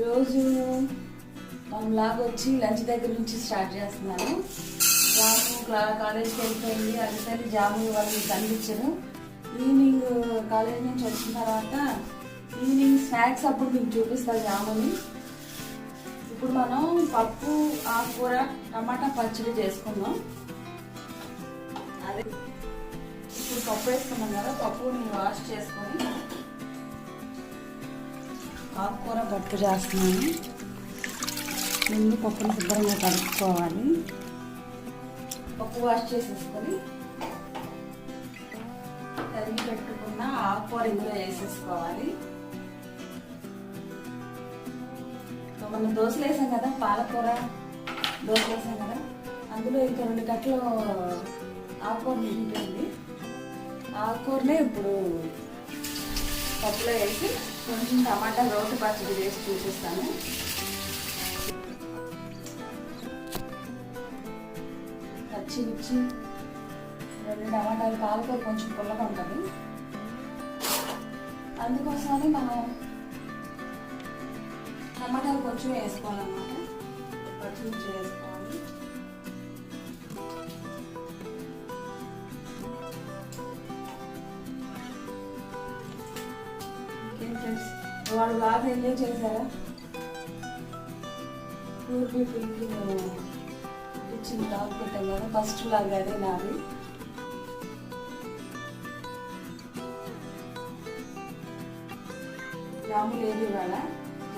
ఈరోజు మా బ్లాగ్ వచ్చి లంచ్ దగ్గర నుంచి స్టార్ట్ చేస్తున్నాను. జాము కాలేజ్కి వెళ్ళిపోయింది, అదిసరి జాము వాళ్ళు కనిపించరు. ఈవినింగ్ కాలేజ్ నుంచి వచ్చిన తర్వాత ఈవినింగ్ స్నాక్స్ అప్పుడు మీకు చూపిస్తాను జాముని. ఇప్పుడు మనం పప్పు, ఆకుకూర, టమాటా పచ్చడి చేసుకుందాం. అదే ఇప్పుడు పప్పు వేసుకున్నాం కదా, పప్పుని వాష్ చేసుకొని ఆకుకూర పప్పు చేస్తున్నాను. ముందు పప్పుని శుభ్రంగా కలుపుకోవాలి. పప్పు వాష్ చేసేసుకొని తరిగి పెట్టుకున్న ఆకుకూర ఇందులో వేసేసుకోవాలి. మనం దోశలు వేసాం కదా, పాలకూర దోశలు వేసాం కదా, అందులో ఇంకా 2 కట్టలు ఆకుకూర ఉంటుంది. ఆకుకూరనే ఇప్పుడు పప్పులో వేసి కొంచెం టమాటా రోటి పచ్చడి వేసి చూపిస్తాను. పచ్చిమిర్చి 2 టమాటాలు, పాలకూర కొంచెం పుల్లగా ఉంటుంది, అందుకోసమని మనం టమాటాలు కొంచెం వేసుకోవాలన్నమాట. పచ్చిమిర్చి వేసుకోవాలి. ఫ్రెండ్స్, వాడు బాగా ఎంజాయ్ చేశారా? టూర్ పీపుల్కి ఇచ్చిన బ్లాగ్ పెట్టాం కదా, ఫస్ట్ బ్లాగ్ అదే నాది. జాము లేదు ఇవాళ,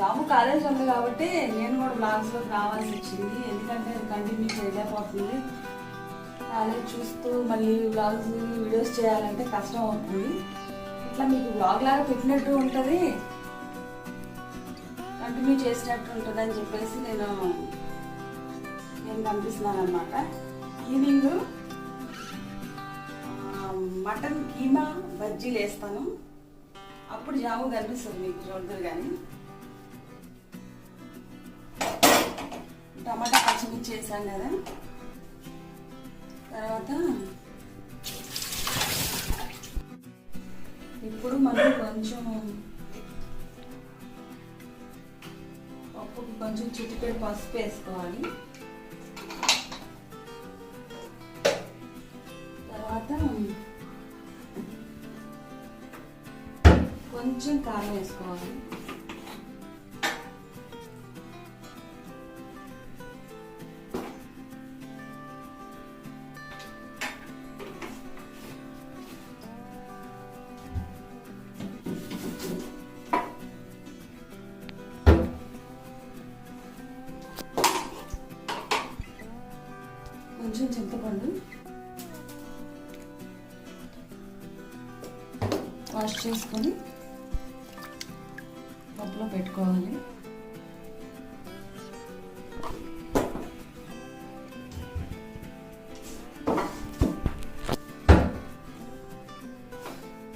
జాము కాలేజ్ ఉంది కాబట్టి నేను కూడా బ్లాగ్స్లోకి రావాల్సి వచ్చింది. ఎందుకంటే అది కంటిన్యూ చేయలేకపోతుంది. కాలేజ్ చూస్తూ మళ్ళీ బ్లాగ్స్ వీడియోస్ చేయాలంటే కష్టం అవుతుంది. ఇట్లా మీకు బ్లాగ్ లాగా పెట్టినట్టు ఉంటుంది, కంటిన్యూ చేసినట్టు ఉంటుంది అని చెప్పేసి నేను కనిపిస్తున్నాను అనమాట. ఈవినింగ్ మటన్ కీమా బజ్జీలు వేస్తాను, అప్పుడు జాము కనిపిస్తుంది మీకు, చూడదురు. కానీ టమాటా పచ్చిమిర్చి వేసాను కదా, తర్వాత ఇప్పుడు మనం కొంచెం పప్పుకి కొంచెం చిటికెడు పసుపు వేసుకోవాలి. తర్వాత కొంచెం కారం వేసుకోవాలి. కొంచెం చింతపండు వాష్ చేసుకొని పప్పులో పెట్టుకోవాలి.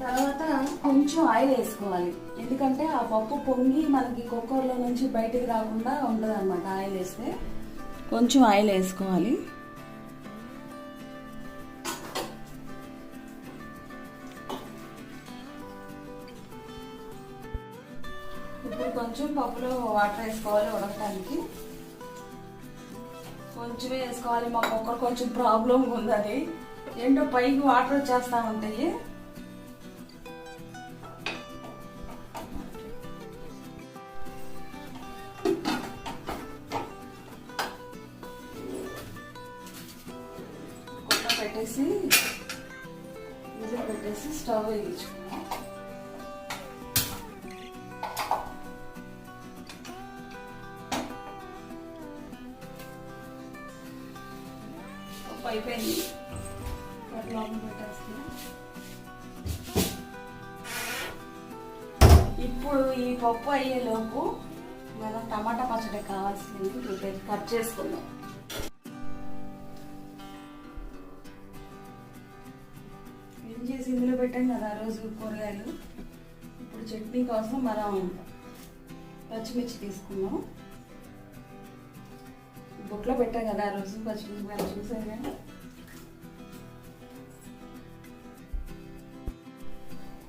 తర్వాత కొంచెం ఆయిల్ వేసుకోవాలి, ఎందుకంటే ఆ పప్పు పొంగి మనకి కుక్కర్లో నుంచి బయటికి రాకుండా ఉండదు అన్నమాట. ఆయిల్ వేస్తే కొంచెం ఆయిల్ వేసుకోవాలి. ఇప్పుడు కొంచెం పప్పులో వాటర్ వేసుకోవాలి ఉడకడానికి. కొంచెమే వేసుకోవాలి, మా కుక్కర్ కొంచెం ప్రాబ్లం ఉంది. అది ఏంటో పైకి వాటర్ వచ్చేస్తూ ఉంటాయి. కుక్కర్ పెట్టేసి విజిల్ పెట్టేసి స్టవ్ వెలిగించుకున్నాం. అయిపోయింది, పెట్టేస్తున్నా. ఇప్పుడు ఈ పప్పు అయ్యేలోపు మనం టమాటా పచ్చడి కావాల్సింది కట్ చేసుకుందాం. ఏం చేసి ఇందులో పెట్టాం కదా ఆ రోజు కూరగాయలు. ఇప్పుడు చట్నీ కోసం మనం పచ్చిమిర్చి తీసుకుందాం. బుట్లో పెట్టాం కదా ఆ రోజు పచ్చిమిరపకాయలు చూసారా.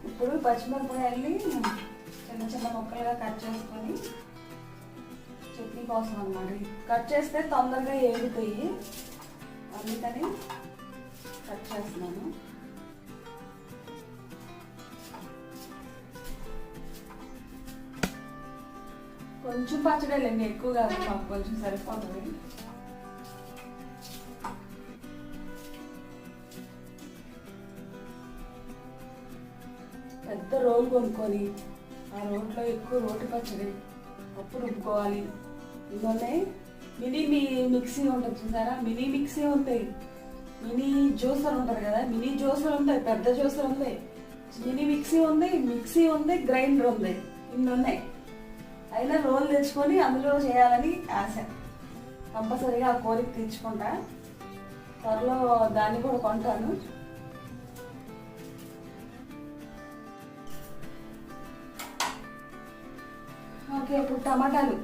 ఇప్పుడు పచ్చిమిరపకాయల్ని చిన్న చిన్న ముక్కలుగా కట్ చేసుకొని కోసం అన్నమాట. కట్ చేస్తే తొందరగా ఏగుతాయి, అందుకని కట్ చేస్తున్నాను. కొంచెం పచ్చడేలేండి, ఎక్కువ కాదు, మాకు కొంచెం సరిపోతుంది. పెద్ద రోలు కొనుక్కొని ఆ రోట్లో ఎక్కువ రోటి పచ్చడి అప్పుడు రుబ్బుకోవాలి. ఇందులోనే మినీ మిక్సీ ఉంటుంది చూసారా, మినీ మిక్సీ ఉంటాయి, మినీ జ్యూసర్ ఉంటుంది కదా, మినీ జ్యూసర్ ఉంటాయి, పెద్ద జ్యూసర్ ఉంది, మినీ మిక్సీ ఉంది, గ్రైండర్ ఉంది, ఇన్ని ఉన్నాయి. అయినా రోల్ తెచ్చుకొని అందులో చేయాలని ఆశ. కంపల్సరీగా ఆ కోరిక తీర్చుకుంటా, త్వరలో దాన్ని కూడా కొంటాను. ఓకే, ఇప్పుడు టమాటాలు,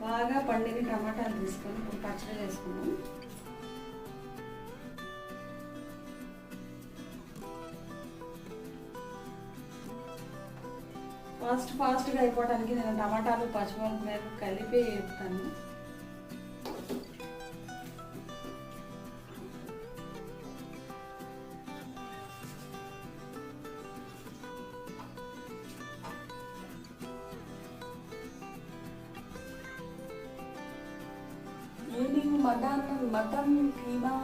బాగా పండిన టమాటాలు తీసుకొని ఇప్పుడు పచ్చడి చేసుకున్నాం. ఫాస్ట్గా అయిపోవడానికి నేను టమాటాలు పచ్చిమిరపకాయలు కలిపి వేస్తాను. ఈవినింగ్ మటన్ కీమా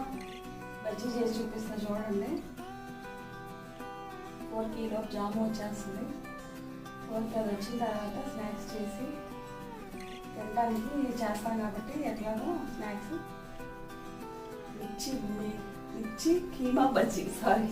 బజ్జీ చేసి చూపిస్తా చూడండి. 4 కిలో జాము వచ్చేస్తుంది. 4 అది వచ్చిన తర్వాత స్నాక్స్ చేసి తినడానికి చేస్తాం కాబట్టి ఎట్లాగో స్నాక్స్ మిర్చి keema bajji, sorry.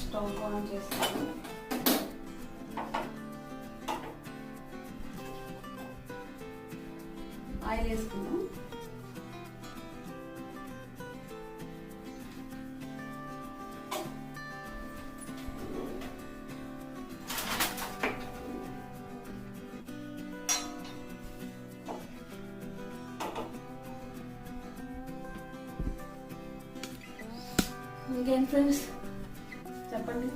Stove on చేస్తాను. ఆయిల్ వేసుకున్నాం. ఇంకేం ఫ్రెండ్స్ చెప్పండి.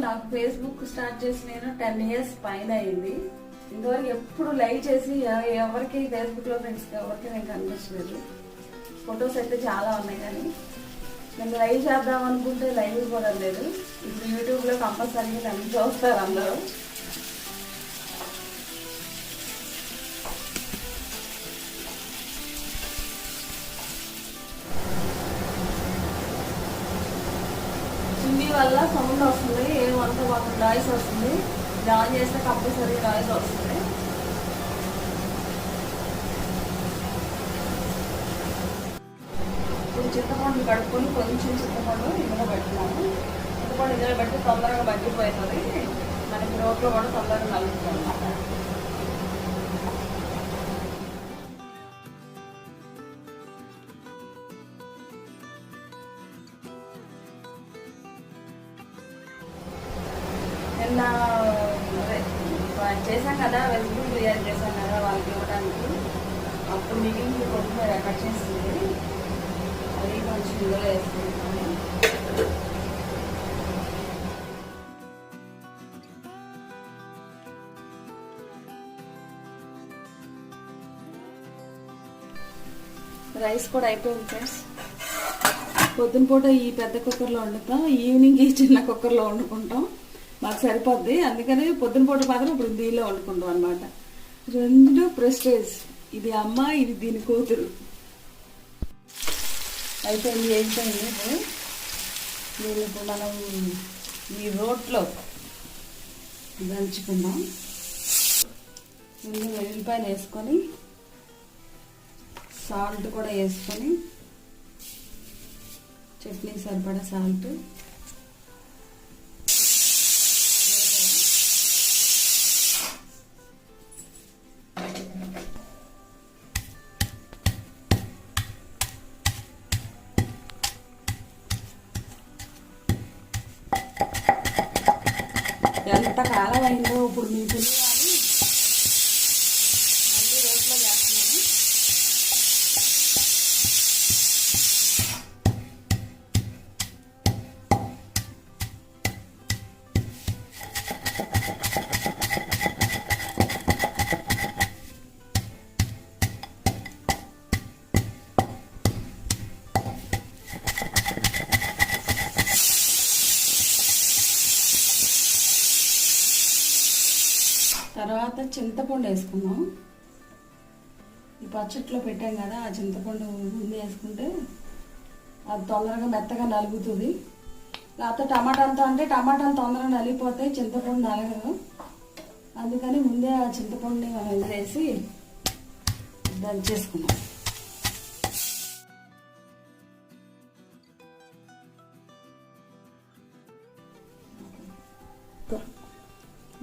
నాకు ఫేస్బుక్ స్టార్ట్ చేసి నేను 10 years పైన అయింది. ఇంతవరకు ఎప్పుడు లైవ్ చేసి ఎవరికి ఫేస్బుక్లో ఫ్రెండ్స్ ఎవరికి నేను కనిపించలేదు. ఫొటోస్ అయితే చాలా ఉన్నాయి, కానీ నేను లైవ్ చేద్దాం అనుకుంటే లైవ్ కూడా లేదు. ఇప్పుడు యూట్యూబ్లో కంపల్సరీగా నన్ను చూస్తారు అందరూ. వల్ల సౌండ్ వస్తుంది, ఏమంతా మాకు నాయిస్ వస్తుంది. ఆన్ చేస్తే కంపల్సరీ నాయిస్ వస్తుంది. ఇప్పుడు చింతపండు కడుక్కొని కొంచెం చింతపండు ఇందులో పెట్టుకున్నాము. చింతపండు ఇందులో పెట్టి తొందరగా మగ్గిపోతుంది, మనకి రోట్లో కూడా తొందరగా నలుగుతుంది అన్నమాట. నిన్న చేశాం కదా, వెజిటబుల్ బిర్యానీ చేశాం కదా వాళ్ళకి ఇవ్వడానికి, అప్పుడు మిగిలిన కొత్తిమీర కట్ చేస్తుంది, అది కొంచెం ఇందులో వేసుకుంటాను. రైస్ కూడా అయిపోయింది ఫ్రెండ్స్. పొద్దున పూట ఈ పెద్ద కుక్కర్లో వండుతాం, ఈవినింగ్ ఈ చిన్న కుక్కర్లో వండుకుంటాం, మాకు సరిపోద్ది. అందుకని పొద్దున పూట మాత్రం ఇప్పుడు దీనిలో వండుకుంటాం అనమాట. 2 ప్రెస్టేజ్, ఇది అమ్మ, ఇది దీని కూతురు. అయిపోయింది. దీన్ని ఇప్పుడు మనం ఈ రోట్లో దంచుకుందాం. ముందు వెల్లిపాయలు వేసుకొని సాల్ట్ కూడా వేసుకొని, చట్నీ సరిపడా సాల్ట్, కాలం అయిందో ఇప్పుడు మీ పిల్లలు మళ్ళీ రోట్లో చేస్తున్నాను. తర్వాత చింతపండు వేసుకున్నాం. ఈ పచ్చట్లో పెట్టాం కదా, ఆ చింతపండు ముందు వేసుకుంటే అది తొందరగా మెత్తగా నలుగుతుంది. లేకపోతే టమాటాలతో అంటే టమాటాలు తొందరగా నలిగిపోతాయి, చింతపండు నలగదు. అందుకని ముందే ఆ చింతపండుని మనం వేసి దంచేసుకున్నాం.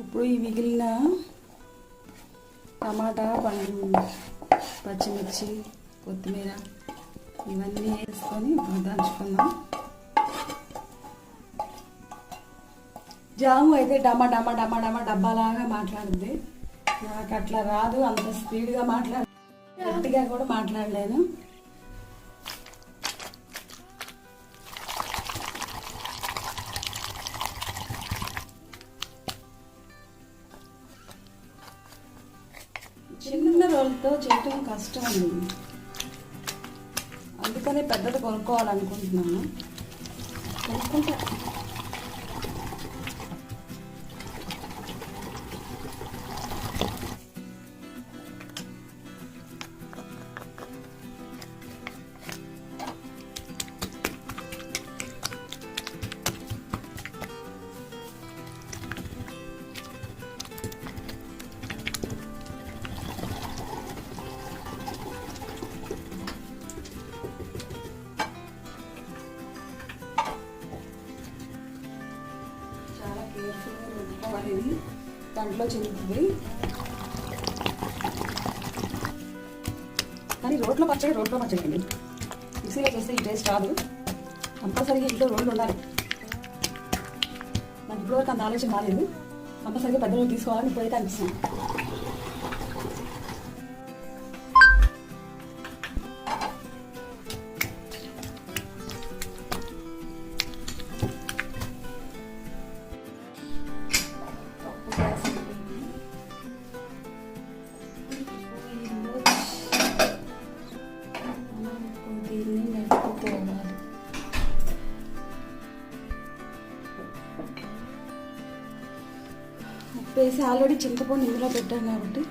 ఇప్పుడు ఈ మిగిలిన టమాటా, పచ్చిమిర్చి, కొత్తిమీర ఇవన్నీ వేసుకొని ఇప్పుడు దంచుకుందాం. జాము అయితే డమా డమా డమా డమా డబ్బాలాగా మాట్లాడుద్ది. నాకు అట్లా రాదు, అంత స్పీడ్గా గట్టిగా కూడా మాట్లాడలేను. చిన్న రోలుతో చేయటం కష్టం అండి, అందుకనే పెద్దది కొనుక్కోవాలనుకుంటున్నాను. కొనుక్కుంటా. అనేది దాంట్లో చెల్లుతుంది. కానీ రోట్లో పచ్చడి అండి, మిక్సీలో చేస్తే ఈ టేస్ట్ రాదు. కంపల్సరీగా ఇంట్లో రోడ్లు ఉండాలి. నాకు ఇప్పటివరకు అంత ఆలోచన రాలేదు. కంపల్సరీగా పెద్ద రోడ్లు తీసుకోవాలని ఇప్పుడైతే అనిపిస్తున్నాను. ఉప్పు వేసి ఆల్రెడీ చింతపండు ఇందులో పెట్టాం కాబట్టి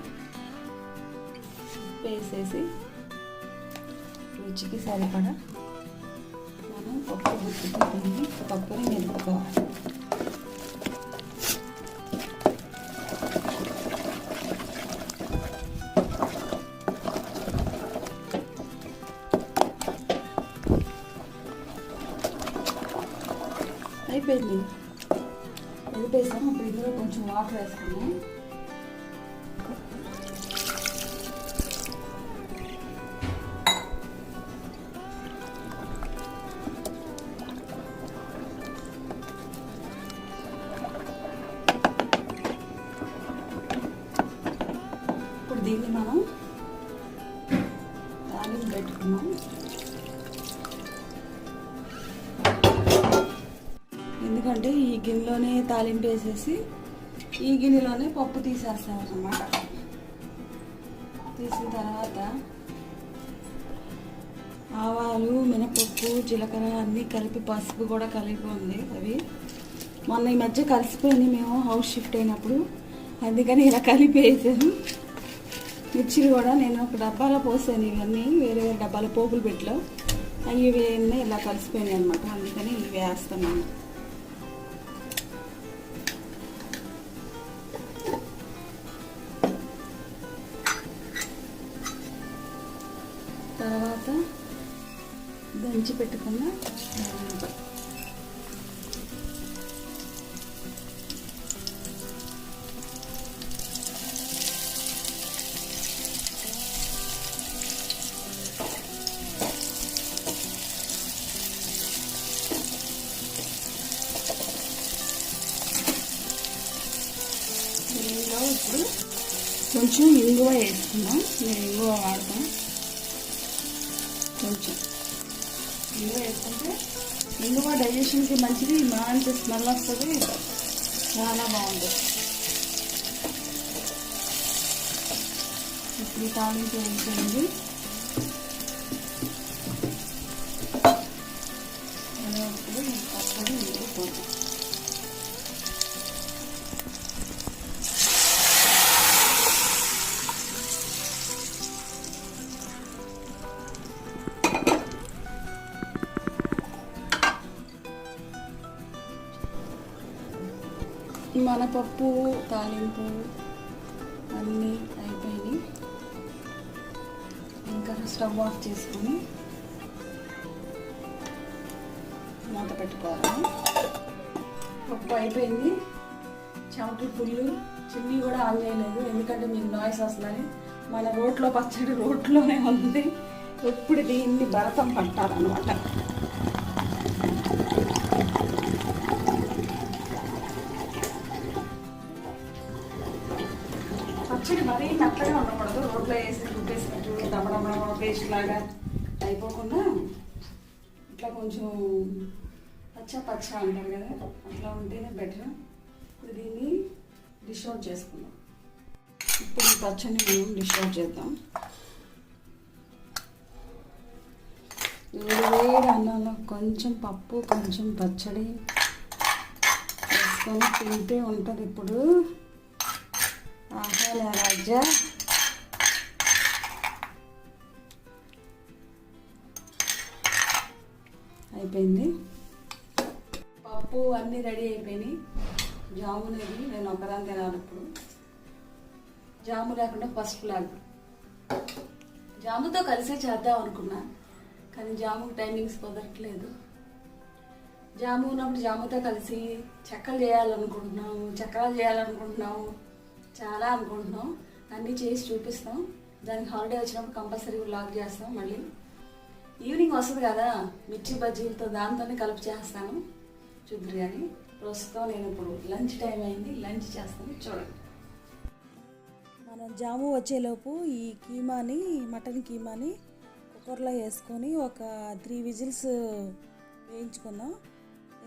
ఉప్పు వేసేసి రుచికి సరిపడా మనం పప్పు గుర్తుకుంటుంది. పప్పుని మెదుపుకోవాలి. అయిపోయింది, మెదిపేసాం. ఇప్పుడు ఇందులో కొంచెం వాటర్ వేసుకున్నాం. ఇప్పుడు దీన్ని మనం తాలింపు పెట్టుకున్నాం. ఎందుకంటే ఈ గిన్నెలోనే తాలింపు వేసేసి ఈ గిన్నెలోనే పప్పు తీసేస్తాం అన్నమాట. తీసిన తర్వాత ఆవాలు, మినపప్పు, జీలకర్ర అన్నీ కలిపి, పసుపు కూడా కలిపి ఉంది. అవి మొన్న ఈ మధ్య కలిసిపోయినాయి మేము హౌస్ షిఫ్ట్ అయినప్పుడు, అందుకని ఇలా కలిపి వేసాను. మిర్చిలు కూడా నేను ఒక డబ్బాలో పోసాను, ఇవన్నీ వేరే వేరే డబ్బాలో పోపులు పెట్టలో అవి ఇవన్నీ ఇలా కలిసిపోయినాయి అనమాట. అందుకని ఇవి వేస్తున్నాను. తర్వాత దంచి పెట్టుకున్న కొంచెం ఇంగువ వేసుకుందాం. నేను ఇంగువ వాడతాం. కొంచెం ఇంగువ వేసుకుంటే ఇంగువ డైజెషన్కి మంచిది, మంచి స్మెల్ వస్తుంది, చాలా బాగుంటుంది. ఇప్పుడు ఈ తాలింపు వేసేయండి. అప్పుడు పచ్చడి ఇంగిపోతుంది. మన పప్పు తాలింపు అన్నీ అయిపోయినాయి. ఇంకా స్టవ్ ఆఫ్ చేసుకొని మూత పెట్టుకోవాలి. పప్పు అయిపోయింది. చెమటలు ఫుల్లు. చిమ్నీ కూడా ఆన్ చేయలేదు, ఎందుకంటే మీకు నాయిస్ వస్తుందని. మన రోట్లో పచ్చడి రోట్లోనే ఉంది. ఇప్పుడు దీన్ని భరతం పట్టాలన్నమాట. పచ్చడి మరీ మెత్తగా ఉండకూడదు. రోట్లో వేసి రుబ్బేసినట్టు దమ్మడం పేస్ట్ లాగా అయిపోకుండా ఇట్లా కొంచెం పచ్చ అంటారు కదా, అట్లా ఉంటేనే బెటర్. ఇప్పుడు దీన్ని డిష్ అవుట్ చేసుకుందాం. ఇప్పుడు ఈ పచ్చడిని మనం డిష్ అవుట్ చేద్దాం. వేడి అన్నంలో కొంచెం పప్పు కొంచెం పచ్చడి వేసుకొని తింటే ఉంటుంది. ఇప్పుడు ఆహా రాజా, అయిపోయింది. పప్పు అన్నీ రెడీ అయిపోయినాయి. జామునేది నేను ఒకదాని తినాలి. ఇప్పుడు జాము లేకుండా ఫస్ట్ ఫ్లాగ్ జాముతో కలిసే చేద్దాం అనుకున్నా, కానీ జాము టైమింగ్స్ కుదరట్లేదు. జాము ఉన్నప్పుడు జాముతో కలిసి చెక్కలు చేయాలనుకుంటున్నాము, చక్రాలు చేయాలనుకుంటున్నాము, చాలా అనుకుంటున్నాం. అన్నీ చేసి చూపిస్తాం. దానికి హాలిడే వచ్చినప్పుడు కంపల్సరీ వ్లాగ్ చేస్తాం. మళ్ళీ ఈవినింగ్ వస్తుంది కదా, మిర్చి బజ్జీలతో దాంతోనే కలిపి చేస్తాను, చూద్దరు. కానీ ప్రస్తుతం నేను ఇప్పుడు లంచ్ టైం అయింది, లంచ్ చేస్తాను, చూడండి. మనం జాము వచ్చేలోపు ఈ కీమాని, మటన్ కీమాని కుక్కర్లో వేసుకొని ఒక 3 విజిల్స్ వేయించుకుందాం.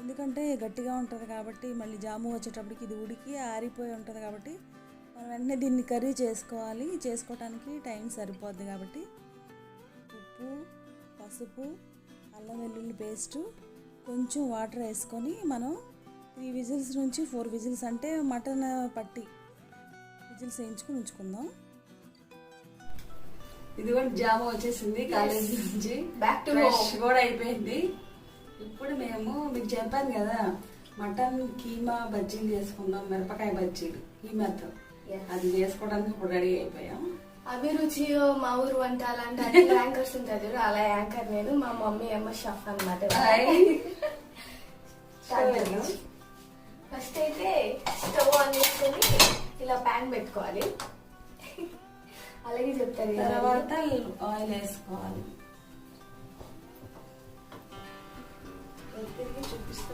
ఎందుకంటే గట్టిగా ఉంటుంది కాబట్టి, మళ్ళీ జాము వచ్చేటప్పటికి ఇది ఉడికి ఆరిపోయి ఉంటుంది కాబట్టి మనం వెంటనే దీన్ని కర్రీ చేసుకోవాలి. చేసుకోవటానికి టైం సరిపోద్ది కాబట్టి ఉప్పు, పసుపు, అల్లం వెల్లుల్లి పేస్టు, కొంచెం వాటర్ వేసుకొని మనం 3 విజిల్స్ నుంచి 4 విజిల్స్ అంటే మటన్ పట్టి విజిల్స్ వేయించుకొని ఉంచుకుందాం. ఇది కూడా జాము వచ్చేసింది కాలేజీ నుంచి, బ్యాక్ టు కూడా అయిపోయింది. ఇప్పుడు మేము మీకు చెప్పాను కదా, మటన్ కీమా బజ్జీలు చేసుకుందాం, మిరపకాయ బజ్జీలు కీమాతో. అది చేసుకోవడానికి ఇప్పుడు రెడీ అయిపోయాం. అభిరుచి, మా ఊరు వంట అలాంటి అన్ని యాంకర్స్ ఉంటారు, అలా యాంకర్ నేను. మా మమ్మీ ఏమో షెఫ్ అన్నమాట. ఫస్ట్ అయితే స్టవ్ ఆన్ చేసుకొని ఇలా ప్యాన్ పెట్టుకోవాలి. అలాగే చెప్తారు. తర్వాత ఆయిల్ వేసుకోవాలి. చూపిస్తే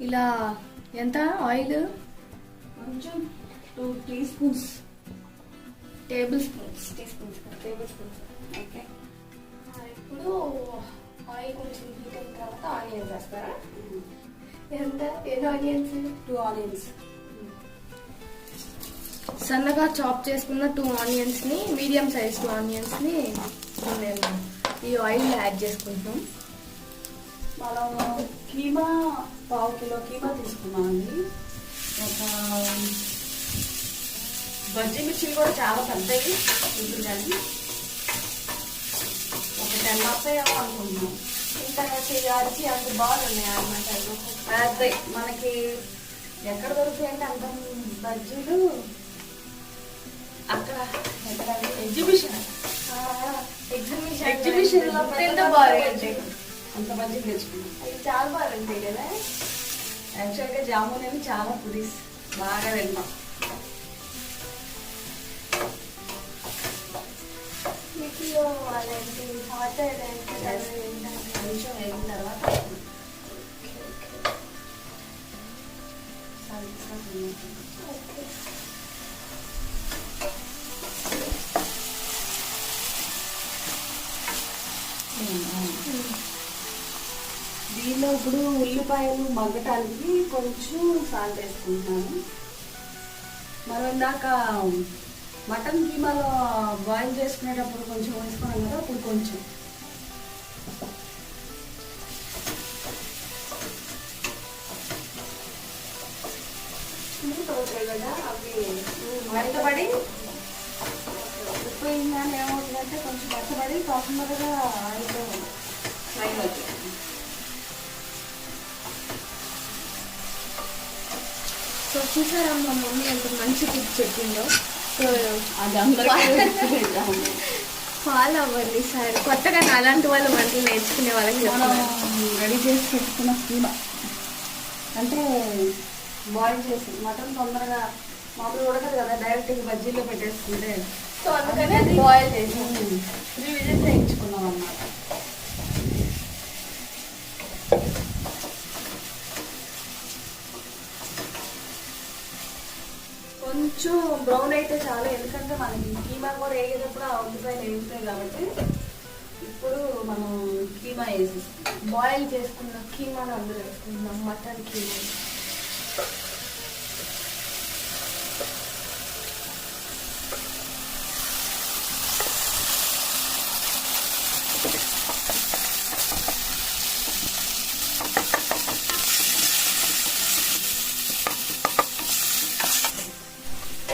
ఇలా ఎంత ఆయిల్? కొంచెం 2 teaspoons, tablespoons. Okay. ఇప్పుడు ఆయిల్ కొంచెం హీట్ అయిన తర్వాత ఆనియన్స్ వేస్తారా? ఎన్ని ఆనియన్స్? 2 ఆనియన్స్. సన్నగా చాప్ చేసుకున్న 2 ఆనియన్స్ ని, మీడియం సైజ్ 2 ఆనియన్స్ ని మేము ఈ ఆయిల్ యాడ్ చేసుకుంటున్నాం. మనం కీమా 1/2 కిలో కీమా తీసుకున్నామండి. ఒక బజ్జీ మిర్చిలు కూడా చాలా పెద్దవి ఉంటుంది, కానీ ఒక 10 వస్తాయేమో అనుకుంటున్నాం. ఇంకా అరిచి అంత బాగున్నాయి అన్నమాట. పెద్ద మనకి ఎక్కడ దొరుకుతాయంటే అంత బజ్జీలు అక్కడ ఎగ్జిబిషన్ లో బాగుంటాయి. అంత బజ్జీలు తెచ్చుకున్నాం. అవి చాలా బాగుంటాయి కదా. యాక్చువల్గా జామున్ అని చాలా పురీస్ బాగా తింటాం. మీకు అలాంటి హాట్ కొంచెం వేగిన తర్వాత దీనిలో ఇప్పుడు ఉల్లిపాయలు మగ్గటానికి కొంచెం సాల్ట్ వేసుకుంటున్నాను. మనం ఇందాక మటన్ కీమాలో బాయిల్ చేసుకునేటప్పుడు కొంచెం వేసుకున్నాం కదా, ఇప్పుడు కొంచెం కదా అవి మెత్తబడి ఉప్పు వేసినాక ఏమవుతుందంటే కొంచెం మెత్తబడి తొందరగా ఆయిల్లో ఫ్రై అవుతుంది. సో చూసారా మా మమ్మీ ఎంత మంచి టిప్ చెప్పిందో. సో అది అందరికీ ఫాలో అవ్వండి సార్. కొత్తగా అలాంటి వాళ్ళు వంటలు నేర్చుకునే వాళ్ళకి మనం రెడీ చేసి పెట్టుకున్న కీమా అంటే బాయిల్ చేసి మటన్ తొందరగా మామూలు ఉడకదు కదా, డైరెక్ట్గా బజ్జీలో పెట్టేసుకుంటే. సో అందుకని అది బాయిల్ చేసి 3 విజిల్స్ వేయించుకున్నాం అన్నమాట. కొంచెం బ్రౌన్ అయితే చాలు, ఎందుకంటే మనకి కీమా కూడా వేగేటప్పుడు ఆ ఉల్లిపాయలు వేగుతాయి కాబట్టి. ఇప్పుడు మనం కీమా వేసేస్తాం. బాయిల్ చేసుకున్న కీమాను అందులో వేసుకుందాం. మటన్ కీమా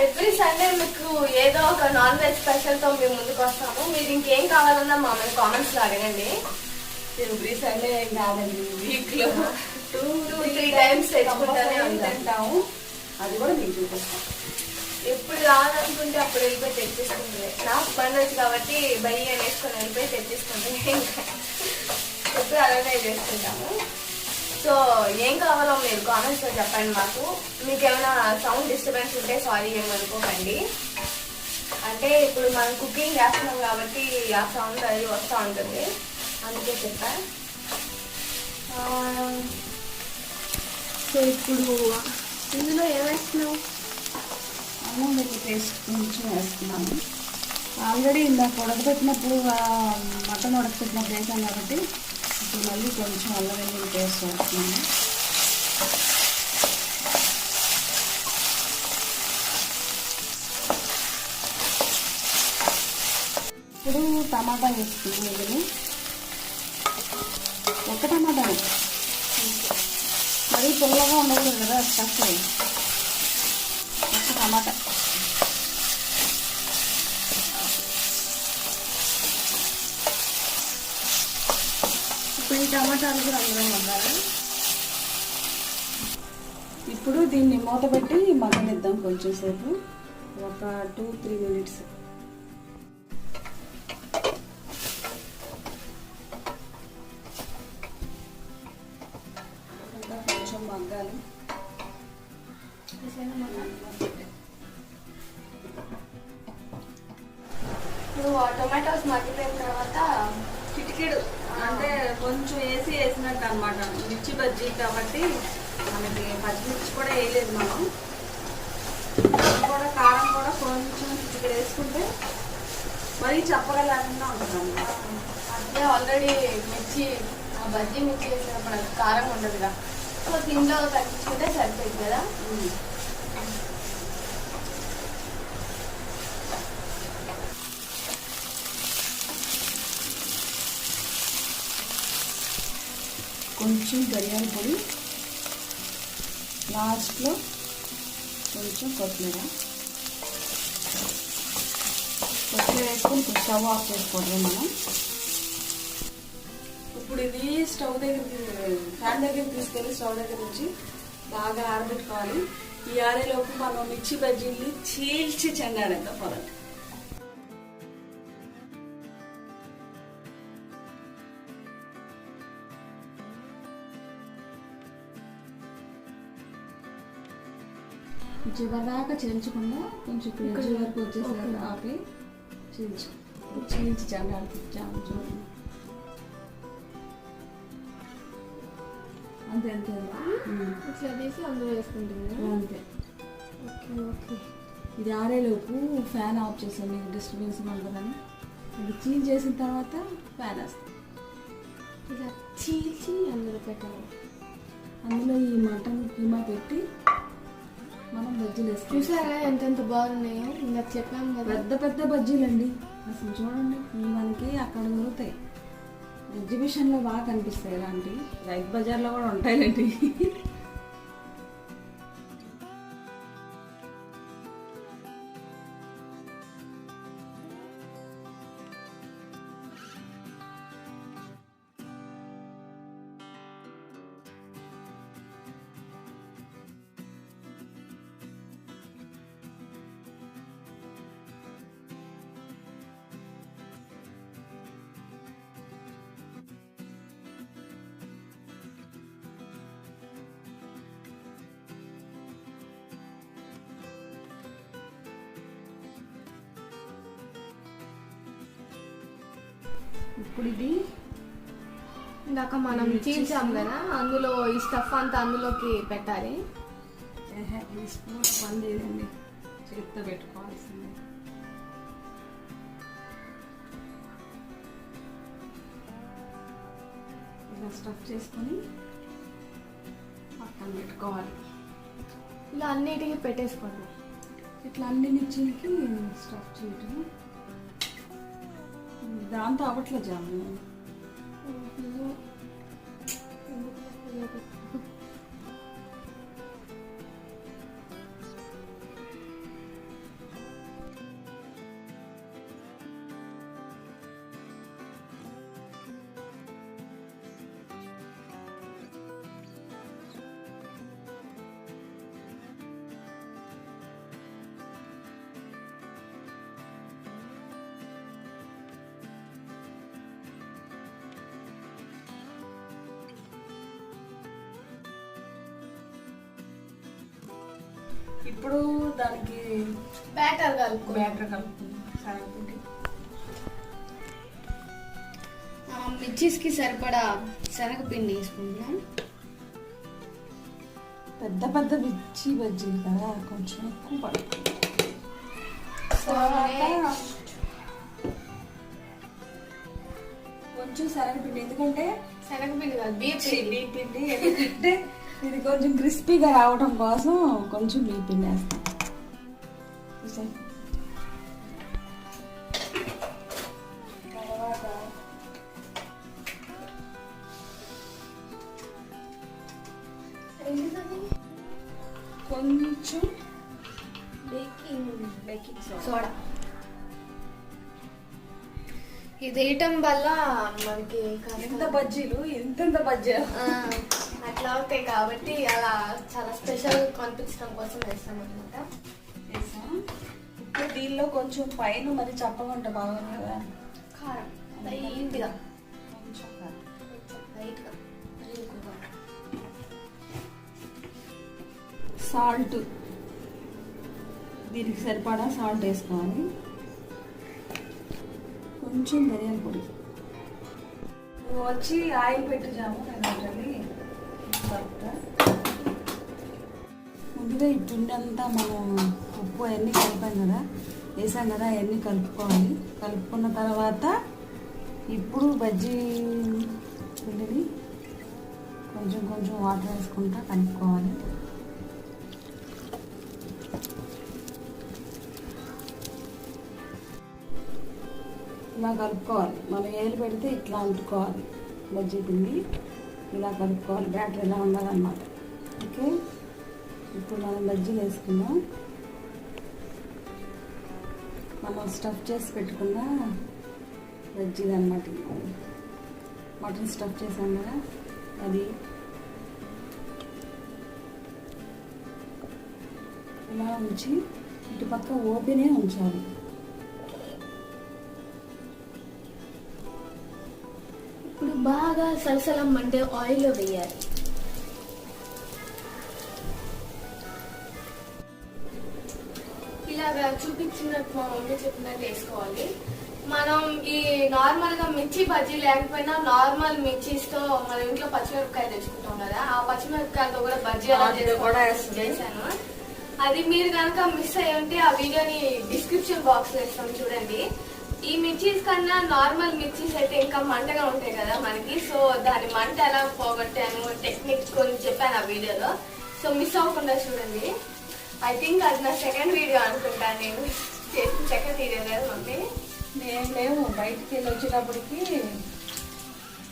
ఎవ్రీ సండే మీకు ఏదో ఒక నాన్ వెజ్ స్పెషల్తో మేము ముందుకు వస్తాము. మీరు ఇంకేం కావాలన్నా మమ్మల్ని కామెంట్స్లో అడగండి. ఎవ్రీ సండే ఏం కాదండి, వీక్లో 2-3 times తెచ్చుకుంటానే ఉంటాము. అది కూడా మీకు చూపిస్తాం. ఎప్పుడు రావాలనుకుంటే అప్పుడు వెళ్ళిపోయి తెచ్చేసుకుంటే, నాకు పని వచ్చు కాబట్టి బయ్యి అని వేసుకొని వెళ్ళిపోయి తెచ్చేసుకుంటే ఎప్పుడు అలానే చేసుకుంటాము. సో ఏం కావాలో మీరు కామెంట్స్లో చెప్పండి మాకు. మీకు ఏమైనా సౌండ్ డిస్టర్బెన్స్ ఉంటే సారీ ఏమనుకోకండి. అంటే ఇప్పుడు మనం కుకింగ్ చేస్తున్నాం కాబట్టి ఆ సౌండ్ అది వస్తూ ఉంటుంది, అందుకే చెప్పాను. సో ఇప్పుడు ఇందులో ఏమేస్తున్నావు? అల్లం వెల్లుల్లి పేస్ట్ కొంచెం వేస్తున్నాను. ఆల్రెడీ ఇందాక ఉడకబెట్టినప్పుడు మటన్ ఉడకబెట్టినప్పుడు వేసాను కాబట్టి ఇప్పుడు మళ్ళీ కొంచెం అల్లం వెల్లుల్లి పేస్ట్ వేస్తున్నాను. ఇప్పుడు టమాటా వేసుకున్నాను. ఇది ఒక్క టమాటా, మరీ పుల్లగా ఉండకూడదు కదా స్టఫ్. ఒక్క టమాటా. ఇప్పుడు ఈ టమాటాలు కూడా అందులో ఉండాలి. ఇప్పుడు దీన్ని మూత పెట్టి మగ్గనిద్దాం కొంచెం సేపు, ఒక 2-3 minutes. ఇంకా కొంచెం మగ్గాలి. ఇప్పుడు టొమాటోస్ మగ్గిపోయిన తర్వాత చిటికెడు అంటే కొంచెం వేసినట్టు అనమాట. మిర్చి బజ్జీ కాబట్టి మనకి పచ్చిమిర్చి కూడా వేయలేదు మనం. కూడా కారం కూడా కొంచెం చిటికెడు వేసుకుంటే మరీ చప్పగా లేకుండా ఉంటుంది అన్నమాట. అట్లే ఆల్రెడీ మిర్చి బజ్జీ మిర్చి వేసినప్పుడు అది కారం ఉండదుగా, సో దీంట్లో తగ్గించుకుంటే సరిపోయింది కదా. కొంచెం ధనియాల పొడి, లాస్ట్లో కొంచెం కొత్తిమీర వేసుకొని స్టవ్ ఆఫ్ చేసుకోవడం మనం. ఇప్పుడు ఇది స్టవ్ దగ్గరికి, ఫ్యాన్ దగ్గరికి తీసుకెళ్ళి స్టవ్ దగ్గర నుంచి బాగా ఆరబెట్టుకోవాలి. ఈ ఆరేలోపు మనం మిర్చి బజ్జీల్ని చీల్చి చెండాడంత పొలం. చివరిదాకా చీల్చకుండా కొంచెం ఇక్కడ వరకు వచ్చేసరికి ఆపి చీల్చి చెండాలి. చూడండి అంతే అంతే ఇట్లా తీసి అందులో వేసుకుంటుంది. అంతే. Okay okay. ఇది ఆరేలోపు ఫ్యాన్ ఆఫ్ చేస్తాను, మీకు డిస్టర్బెన్స్ ఉండదని. ఇది చీల్ చేసిన తర్వాత ఫ్యాన్ వేస్తాం. ఇలా చీల్చి అందులో పెట్టాలి. అందులో ఈ మటన్ కీమా పెట్టి మనం బజ్జీలు వేస్తాం. చూసారా ఎంతెంత బాగున్నాయో, ఇంకా చెప్పాము కదా. పెద్ద పెద్ద బజ్జీలు అండి అసలు, చూడండి మనకి అక్కడ దొరుకుతాయి, ఎగ్జిబిషన్లో బాగా కనిపిస్తాయి. ఇలాంటివి రైతు బజార్లో కూడా ఉంటాయిలేండి. ఇప్పుడు ఇది ఇందాక మనం చీల్చాం కదా, అందులో ఈ స్టఫ్ అంతా అందులోకి పెట్టాలి. ఈ స్పూన్ పని లేదండి, చేతితో పెట్టుకోవాల్సింది. ఇలా స్టఫ్ చేసుకొని పక్కన పెట్టుకోవాలి. ఇలా అన్నిటికీ పెట్టేసుకోండి. ఇట్లా అన్ని నిచ్చికి స్టఫ్ చేయటం, దాంతో అవట్లే జాము. ఇప్పుడు దానికి బ్యాటర్ కలుపుకుంటాం. మిర్చీస్కి సరిపడా శనగపిండి వేసుకుంటున్నాం. పెద్ద పెద్ద మిర్చి బజ్జీలు కదా, కొంచెం ఎక్కువ పడుతుంది. కొంచెం శనగపిండి, ఎందుకంటే శనగపిండి కాదు బియ్యం పిండి. ఎందుకంటే ఇది కొంచెం క్రిస్పీగా రావడం కోసం కొంచెం బియ్యం పిండి వేస్తాం. తర్వాత కొంచెం బేకింగ్ సోడా. ఇది వేయటం వల్ల మనకి ఎంత బజ్జీలు ఎంతెంత బజ్జీలు అట్లా అవుతాయి కాబట్టి అలా చాలా స్పెషల్ కనిపించడం కోసం వేస్తాం అనమాట. వేసాం. ఇప్పుడు దీనిలో కొంచెం పైన మరి చప్పగా బాగుంది కదా, కారం లైట్గా, కొంచెం కారం. లైట్గా సాల్ట్, దీనికి సరిపడా సాల్ట్ వేసుకోవాలి. కొంచెం ధనియాల పొడి. నువ్వు వచ్చి ఆయిల్ పెట్టిజాము, నేను ముందుగా ఈ పిండి అంతా మనం ఉప్పు అవన్నీ కలిపాం కదా, వేసాం కదా, అవన్నీ కలుపుకోవాలి. కలుపుకున్న తర్వాత ఇప్పుడు బజ్జీ పిండిని కొంచెం కొంచెం వాటర్ వేసుకుంటా కలుపుకోవాలి. ఇలా కలుపుకోవాలి. మనం ఏలు పెడితే ఇట్లా అంటుకోవాలి బజ్జీ పిండి, ఇలా కలుపుకోవాలి. బ్యాటర్ ఇలా ఉండాలన్నమాట. ఓకే, ఇప్పుడు మనం బజ్జీలు వేసుకుందాం. మనం స్టఫ్ చేసి పెట్టుకున్న బజ్జీలు అన్నమాట. మటన్ స్టఫ్ చేసాం కదా, అది ఇలా ఉంచి ఇటుపక్క ఓపెనే ఉంచాలి. ఇప్పుడు బాగా సలసలం అంటే ఆయిల్లో వేయాలి. ఇలాగా చూపించినట్టు మా మమ్మీ చెప్పినట్టు వేసుకోవాలి. మనం ఈ నార్మల్ గా మిర్చి బజ్జీ లేకపోయినా నార్మల్ మిర్చితో మన ఇంట్లో పచ్చిమిరపకాయ తెచ్చుకుంటాం కదా, ఆ పచ్చిమిరపకాయలతో కూడా బజ్జీ అలా చేశాను. అది మీరు కనుక మిస్ అయ్యి ఉంటే ఆ వీడియోని డిస్క్రిప్షన్ బాక్స్ లో ఇస్తాం చూడండి. ఈ మిర్చీస్ కన్నా నార్మల్ మిర్చీస్ అయితే ఇంకా మంటగా ఉంటాయి కదా మనకి, సో దాని మంట ఎలా పోగొట్టాను టెక్నిక్స్ కొన్ని చెప్పాను ఆ వీడియోలో. సో మిస్ అవ్వకుండా చూడండి. ఐ థింక్ అది నా సెకండ్ వీడియో అనుకుంటాను నేను చేసిన సెకండ్ వీడియో కదా మమ్మీ. నేను లేవు, బయటికి వెళ్ళి వచ్చేటప్పటికి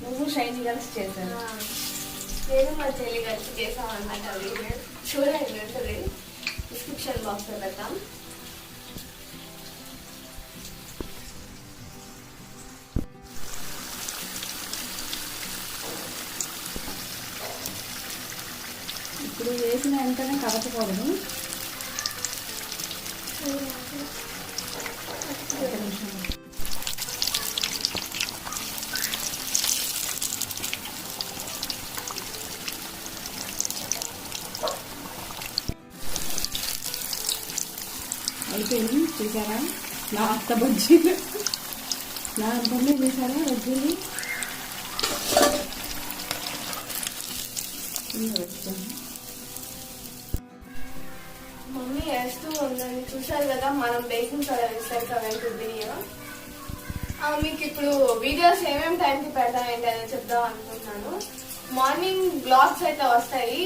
నువ్వు షైనీ కలిసి చేశాను. నేను మా చెల్లి కలిసి చేసాం అన్నమాట. వీడియో చూడండి, ఉంటుంది డిస్క్రిప్షన్ బాక్స్ లో పెడతాం. ఇప్పుడు వేసిన వెంటనే కలపకూడదు. అయిపోయింది. చూసారా నా అత్త బజ్జీలు, నా అత్తనే చూసారా బజ్జీలు వచ్చాను. మమ్మీ వేస్తూ ఉందని చూసారు కదా, మనం బేకింగ్ సోడా వేస్తారు కదా బిర్యానీ. మీకు ఇప్పుడు వీడియోస్ ఏమేమి టైంకి పెడతానండి అని చెప్దాం అనుకుంటున్నాను. మార్నింగ్ బ్లాగ్స్ అయితే వస్తాయి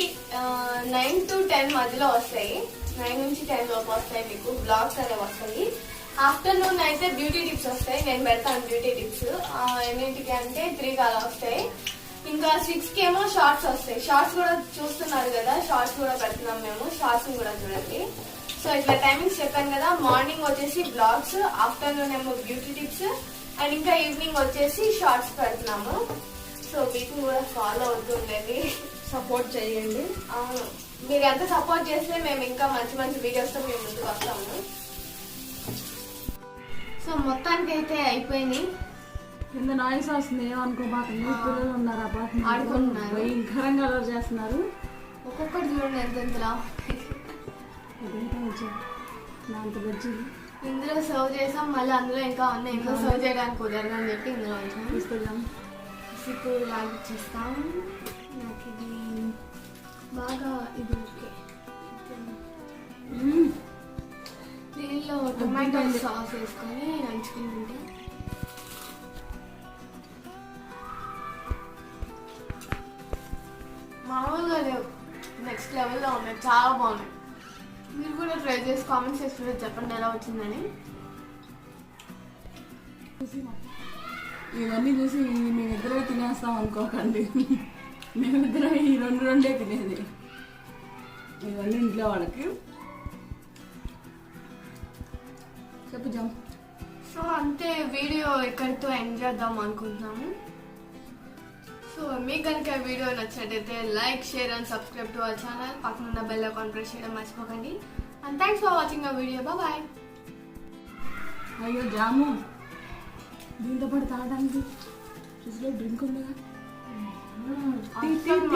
9 to 10 మధ్యలో వస్తాయి. 9 నుంచి 10 లోపు వస్తాయి మీకు బ్లాగ్స్ అనేవి వస్తాయి. ఆఫ్టర్నూన్ అయితే బ్యూటీ టిప్స్ వస్తాయి, నేను పెడతాను బ్యూటీ టిప్స్. ఎన్నింటికి అంటే 3 అలా వస్తాయి. ఇంకా 6 ఏమో షార్ట్స్ వస్తాయి. షార్ట్స్ కూడా చూస్తున్నారు కదా, షార్ట్స్ కూడా పెడుతున్నాం మేము, షార్ట్స్ కూడా చూడండి. సో ఇట్లా టైమింగ్స్ చెప్పాను కదా, మార్నింగ్ వచ్చేసి బ్లాగ్స్, ఆఫ్టర్నూన్ ఏమో బ్యూటీ టిప్స్, అండ్ ఇంకా ఈవినింగ్ వచ్చేసి షార్ట్స్ పెడుతున్నాము. సో వీటిని కూడా ఫాలో అవుతుండేది, సపోర్ట్ చేయండి. అవును, మీరు ఎంత సపోర్ట్ చేస్తే మేము ఇంకా మంచి మంచి వీడియోస్తో మేము ముందుకు వస్తాము. సో మొత్తానికి అయితే అయిపోయింది. కింద నాయిస్ వస్తుంది, ఏమనుకోబాకండి. పిల్లలు ఉన్నారు అపార్ట్మెంట్, ఆడుకుంటున్నారు, భయంకరంగా అలర్ చేస్తున్నారు. ఒక్కొక్కటి చూడండి ఎంతలా నా అంత బజ్జీలు ఇందులో సర్వ్ చేసాం. మళ్ళీ అందులో ఇంకా ఉన్నాయి, ఇందులో సర్వ్ చేయడానికి కుదరదు అని చెప్పి ఇందులో తీసుకెళ్ళాం. ఇప్పుడు లాగిచ్చేస్తాం. నాకు ఇది బాగా ఇది ఓకే. దీనిలో టొమాటో సాస్ వేసుకొని నంచుకుంటుంటే మామూలుగా లేవు, నెక్స్ట్ లెవెల్లో ఉన్నాయి, చాలా బాగున్నాయి. మీరు కూడా ట్రై చేసి కామెంట్ సెక్షన్లో చెప్పండి ఎలా వచ్చిందని. ఇవన్నీ చూసి మేమిద్దరే తినేస్తాం అనుకోకండి, మేమిద్దరం ఈ 2 తినేది. ఇవన్నీ ఇంట్లో వాళ్ళకి చెప్పు జమ్. సో అంతే, వీడియో ఎక్కడితో ఎండ్ చేద్దాం అనుకుంటున్నాము. సో మీకు కనుక వీడియో నచ్చినట్టయితే like, share and subscribe to our channel. పక్కన ఉన్న బెల్ ఐకాన్ ప్రెస్ చేయడం మర్చిపోకండి. And thanks for watching our video. Bye. అయ్యో జాము, దీంతో పాటు తాగడానికి ఫ్రిడ్జ్లో డ్రింక్ ఉందిగా,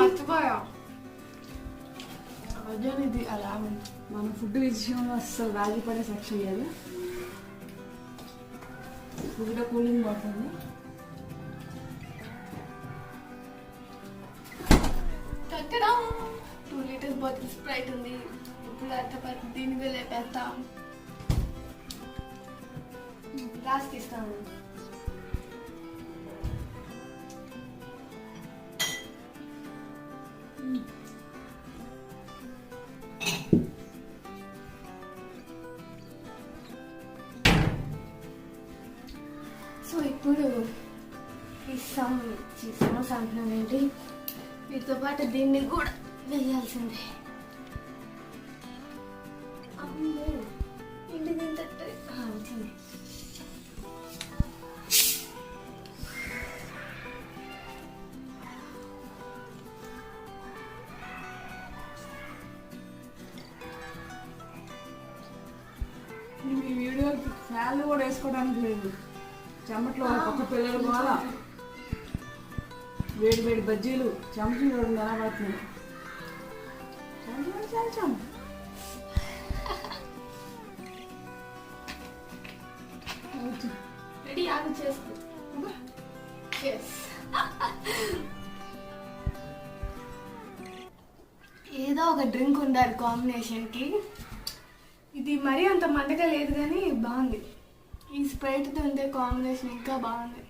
మర్చిపోయా. అదేనిది అలా మన ఫుడ్ విషయంలో అస్సలు రాజీ పడే సెక్షన్ లేదు. ఫుడ్ కూలింగ్ పడుతుంది. 2 లీటర్స్ బాటిల్ స్ప్రైట్ ఉంది. ఇప్పుడు అట్టపట్టి దీనికి లేపేస్తాం. గ్లాస్ తీస్తాను. సో ఇప్పుడు ఈ సమోసా అంటున్నాను ఏంటి, వీటితో పాటు దీన్ని కూడా వేయాల్సిందే. ఇంటి దీంతో వచ్చింది. ఈ వీడియో ఫ్యాన్లు కూడా వేసుకోవడానికి లేదు, చెమట్లో పక్క పిల్లలు కూడా వేడి వేడి బజ్జీలు చెమటలు చూడండి ఎలా పడుతున్నాయి. రెడీ ఆగు చేస్తూ ఏదో ఒక డ్రింక్ ఉండాలి కాంబినేషన్కి. ఇది మరీ అంత మంటగా లేదు కానీ బాగుంది. ఈ స్ప్రైట్తో ఉండే కాంబినేషన్ ఇంకా బాగుంది.